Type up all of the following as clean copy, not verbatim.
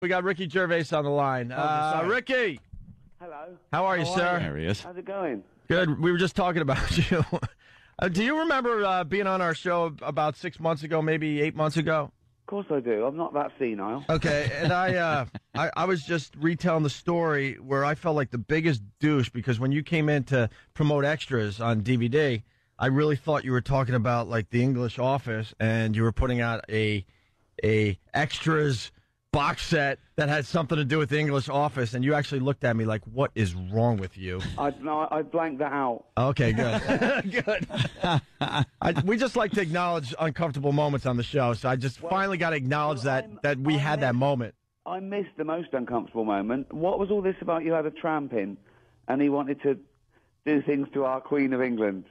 We got Ricky Gervais on the line. Ricky! Hello. How are you, sir? There he is. How's it going? Good. We were just talking about you. Do you remember being on our show about 6 months ago, maybe 8 months ago? Of course I do. I'm not that senile. Okay, and I was just retelling the story where I felt like the biggest douche because when you came in to promote extras on DVD, I really thought you were talking about like the English Office and you were putting out a extras box set that had something to do with the English Office, and you actually looked at me like, what is wrong with you? I blanked that out. Okay, good. Good. We just like to acknowledge uncomfortable moments on the show, so I just finally got to acknowledge that we had that moment. I missed the most uncomfortable moment. What was all this about you had a tramp in, and he wanted to do things to our Queen of England?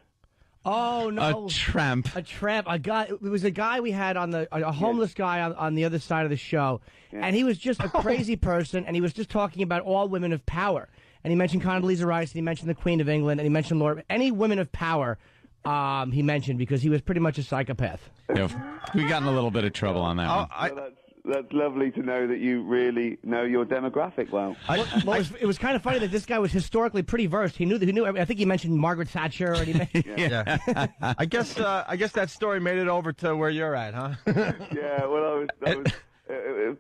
Oh, no. A tramp. A tramp. A guy. It was a guy we had on a homeless guy on the other side of the show. Yeah. And he was just a crazy person, and he was just talking about all women of power. And he mentioned Condoleezza Rice, and he mentioned the Queen of England, and he mentioned any women of power he mentioned because he was pretty much a psychopath. Yeah, we got in a little bit of trouble on that one. That's lovely to know that you really know your demographic well. It was kind of funny that this guy was historically pretty versed. He knew. I think he mentioned Margaret Thatcher. And yeah. I guess that story made it over to where you're at, huh? Yeah. Well,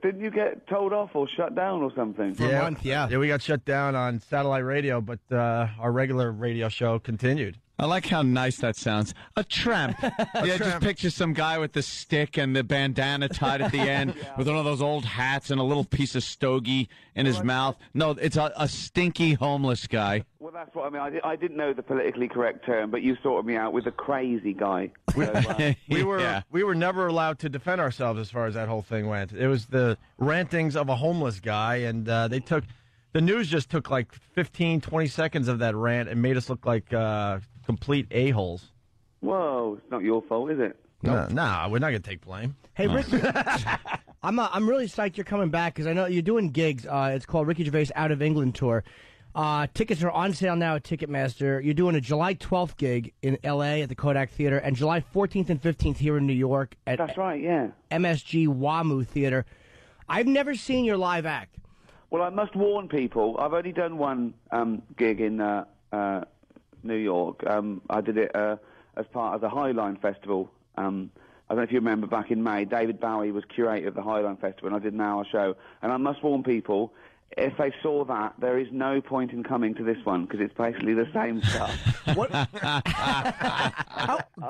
didn't you get told off or shut down or something? For a month, yeah. Yeah, we got shut down on satellite radio, but our regular radio show continued. I like how nice that sounds. A tramp. Just picture some guy with the stick and the bandana tied at the end with one of those old hats and a little piece of stogie in his mouth. No, it's a stinky homeless guy. Well, that's what I mean. I didn't know the politically correct term, but you sorted me out with a crazy guy. We were never allowed to defend ourselves as far as that whole thing went. It was the rantings of a homeless guy, and the news just took like 15, 20 seconds of that rant and made us look like complete a-holes. Whoa, it's not your fault, is it? No, we're not going to take blame. Hey, Rick, I'm really psyched you're coming back because I know you're doing gigs. It's called Ricky Gervais Out of England Tour. Tickets are on sale now at Ticketmaster. You're doing a July 12th gig in L.A. at the Kodak Theater and July 14th and 15th here in New York at That's right, yeah. MSG WAMU Theater. I've never seen your live act. Well, I must warn people. I've only done one gig in New York. I did it as part of the Highline Festival. I don't know if you remember back in May, David Bowie was curator of the Highline Festival, and I did an hour show. And I must warn people, if they saw that, there is no point in coming to this one, because it's basically the same stuff. What? I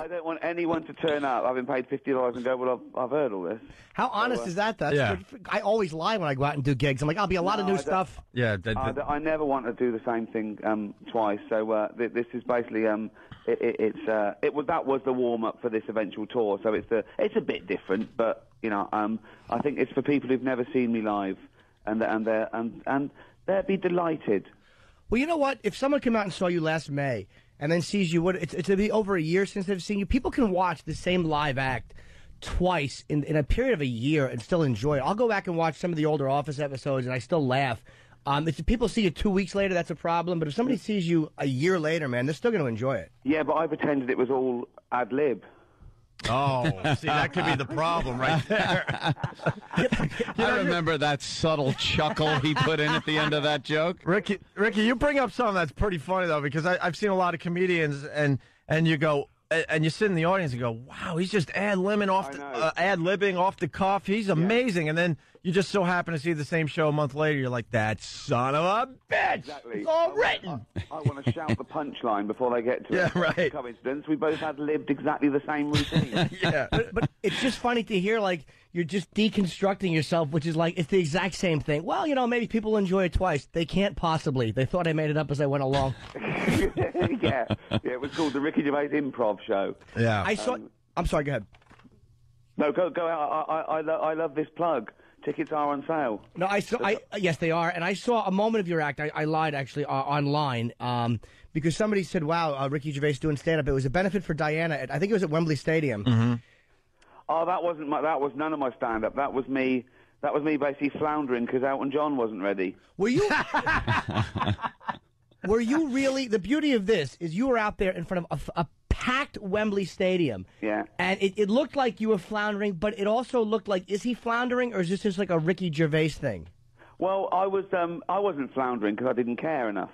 don't want anyone to turn up. I've been paid $50 and go, well, I've heard all this. How honest is that, though? Yeah. I always lie when I go out and do gigs. I'm like, I'll be a lot of new stuff. Yeah. I never want to do the same thing twice. So this is basically that was the warm up for this eventual tour. So it's a bit different, but I think it's for people who've never seen me live, and they'll be delighted. Well, you know what? If someone came out and saw you last May and then sees you, it'll be over a year since they've seen you. People can watch the same live act twice in a period of a year and still enjoy it. I'll go back and watch some of the older Office episodes and I still laugh. If people see you 2 weeks later, that's a problem. But if somebody sees you a year later, man, they're still going to enjoy it. Yeah, but I pretended it was all ad lib. Oh, see, that could be the problem right there. I remember that subtle chuckle he put in at the end of that joke. Ricky, you bring up something that's pretty funny, though, because I've seen a lot of comedians, and you go, and you sit in the audience and go, wow, he's just ad-libbing off the cuff. He's amazing. And then you just so happen to see the same show a month later. You're like, that son of a bitch. Exactly. It's all written. I want to shout the punchline before they get to it. Yeah, right. Coincidence. We both had lived exactly the same routine. Yeah. But it's just funny to hear, like, you're just deconstructing yourself, which is like, it's the exact same thing. Well, maybe people enjoy it twice. They can't possibly. They thought I made it up as I went along. Yeah, it was called the Ricky Gervais Improv Show. Yeah. I'm sorry, go ahead. No, go out. I love this plug. Tickets are on sale. No, yes, they are. And I saw a moment of your act. I lied, actually, online, because somebody said, wow, Ricky Gervais doing stand-up. It was a benefit for Diana. I think it was at Wembley Stadium. Mm-hmm. Oh, that was none of my stand-up. That was me basically floundering because Elton John wasn't ready. Were you... Were you really... The beauty of this is you were out there in front of a packed Wembley Stadium. Yeah. And it looked like you were floundering, but it also looked like, is he floundering, or is this just like a Ricky Gervais thing? Well, I wasn't floundering because I didn't care enough.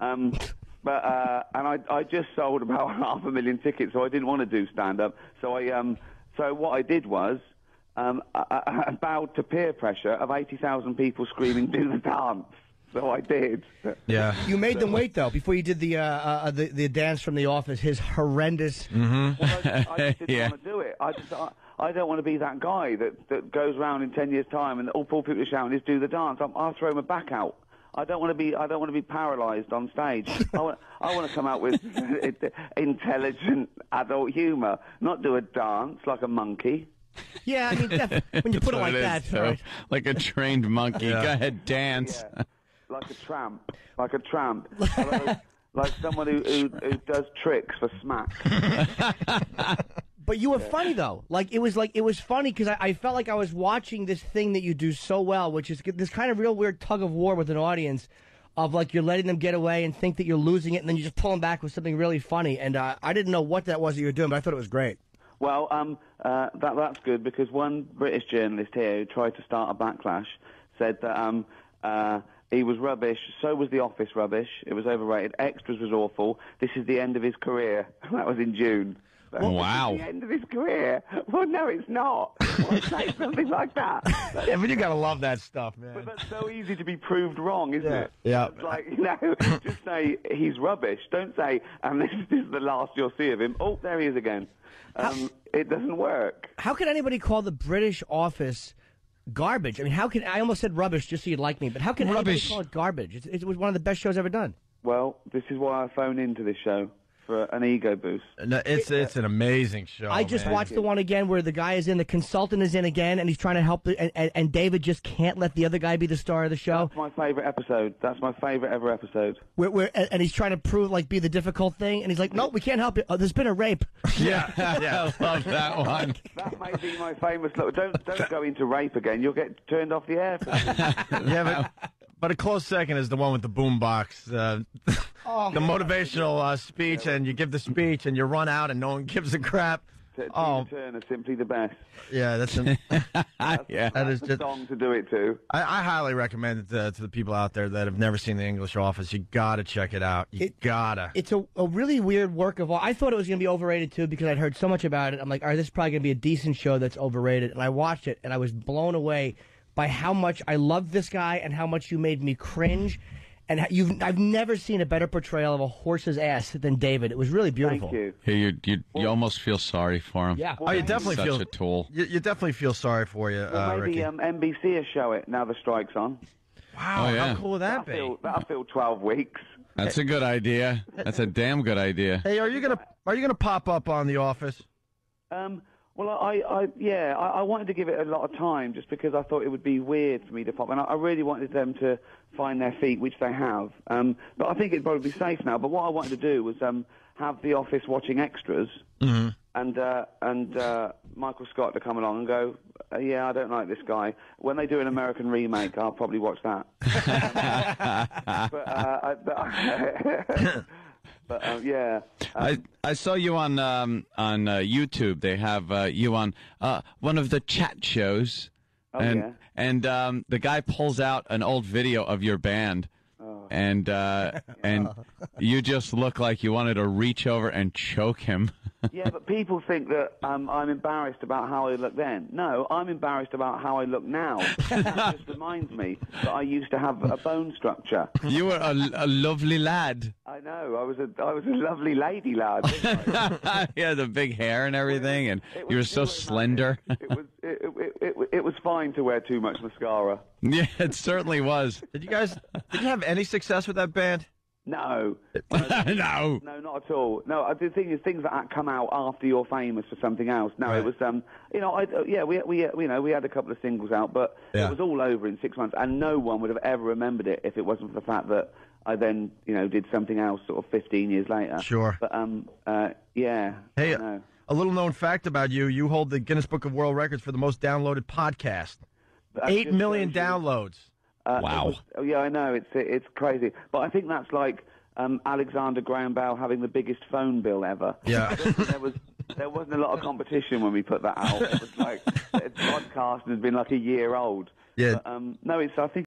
But I just sold about 500,000 tickets, so I didn't want to do stand-up. So so what I did was I bowed to peer pressure of 80,000 people screaming, "Do the dance." So I did. Yeah. You made them wait, though, before you did the dance from The Office, his horrendous... Well, I just didn't want to do it. I don't want to be that guy that goes around in 10 years' time and all people are shouting is "Do the dance." I'll throw my back out. I don't want to be paralysed on stage. I want to come out with intelligent adult humour, not do a dance like a monkey. Yeah, I mean, when you put it like that, so, right. Like a trained monkey. Yeah. Go ahead, dance. Yeah. Like a tramp, like someone who does tricks for smack. But you were funny, though. It was funny because I felt like I was watching this thing that you do so well, which is this kind of real weird tug of war with an audience of like you're letting them get away and think that you're losing it, and then you just pull them back with something really funny. And I didn't know what that was that you were doing, but I thought it was great. Well, that's good because one British journalist here who tried to start a backlash said that he was rubbish, so was The Office rubbish, it was overrated, Extras was awful, this is the end of his career. That was in June. Wow. This is the end of his career? Well, no, it's not. Why say something like that? Yeah, but you gotta love that stuff, man. But that's so easy to be proved wrong, isn't it? Yeah. It's like, just say he's rubbish. Don't say, and this is the last you'll see of him. Oh, there he is again. It doesn't work. How can anybody call the British Office garbage? I mean, I almost said rubbish just so you'd like me, but how can anybody call it garbage? It was one of the best shows ever done. Well, this is why I phone into this show, for an ego boost. No, it's an amazing show. I just man. watched the one again where the guy is in, the consultant is in again, and he's trying to help, and David just can't let the other guy be the star of the show. That's my favourite episode. That's my favourite ever episode. And he's trying to prove, be the difficult thing, and he's like, no, we can't help it. There's been a rape. Yeah, yeah. I love that one. That may be my famous... Don't go into rape again. You'll get turned off the air. Yeah, but a close second is the one with the boombox, the motivational speech, and you give the speech, and you run out, and no one gives a crap. Tina Turner, simply the best. Yeah, that's Yeah. that is That's just. a song to do it to. I highly recommend it to the people out there that have never seen The English Office. You gotta check it out. You gotta. It's a really weird work of art. I thought it was going to be overrated, too, because I'd heard so much about it. I'm like, all right, this is probably going to be a decent show that's overrated. And I watched it, and I was blown away by how much I loved this guy and how much you made me cringe. And I've never seen a better portrayal of a horse's ass than David. It was really beautiful. Thank you. Hey, you almost feel sorry for him. Yeah. Oh, you definitely Such feel a tool. You definitely feel sorry for you, Well, maybe Ricky. NBC will show it now the strike's on. Wow, Oh, yeah. how cool would that be? That'll fill 12 weeks. That's a good idea. That's a damn good idea. Hey, are you gonna pop up on The Office? Well, I wanted to give it a lot of time just because I thought it would be weird for me to pop, and I really wanted them to find their feet, which they have. But I think it'd probably be safe now. But what I wanted to do was have The Office watching Extras, and Michael Scott to come along and go, yeah, I don't like this guy. When they do an American remake, I'll probably watch that. Yeah. I saw you on YouTube. They have you on one of the chat shows, and the guy pulls out an old video of your band, and you just look like you wanted to reach over and choke him. Yeah, but people think that I'm embarrassed about how I look then. No, I'm embarrassed about how I look now. That just reminds me that I used to have a bone structure. You were a lovely lad. I know. I was a lovely lady lad. Wasn't I? You had the big hair and everything, and you were so slender. It was fine to wear too much mascara. Yeah, it certainly was. Did you have any success with that band? No. No. No, not at all. No, the thing is, things that come out after you're famous for something else. No, Right. it was, we had a couple of singles out, but Yeah. it was all over in 6 months, and no one would have ever remembered it if it wasn't for the fact that I then, did something else sort of 15 years later. Sure. But, yeah. Hey, I know. a little known fact about you: you hold the Guinness Book of World Records for the most downloaded podcast. That 8 just million shows you- downloads. Wow. Yeah, I know, it's crazy. But I think that's like Alexander Graham Bell having the biggest phone bill ever. Yeah. There wasn't a lot of competition when we put that out. It was like the podcast had been like a year old. Yeah. But, no, I think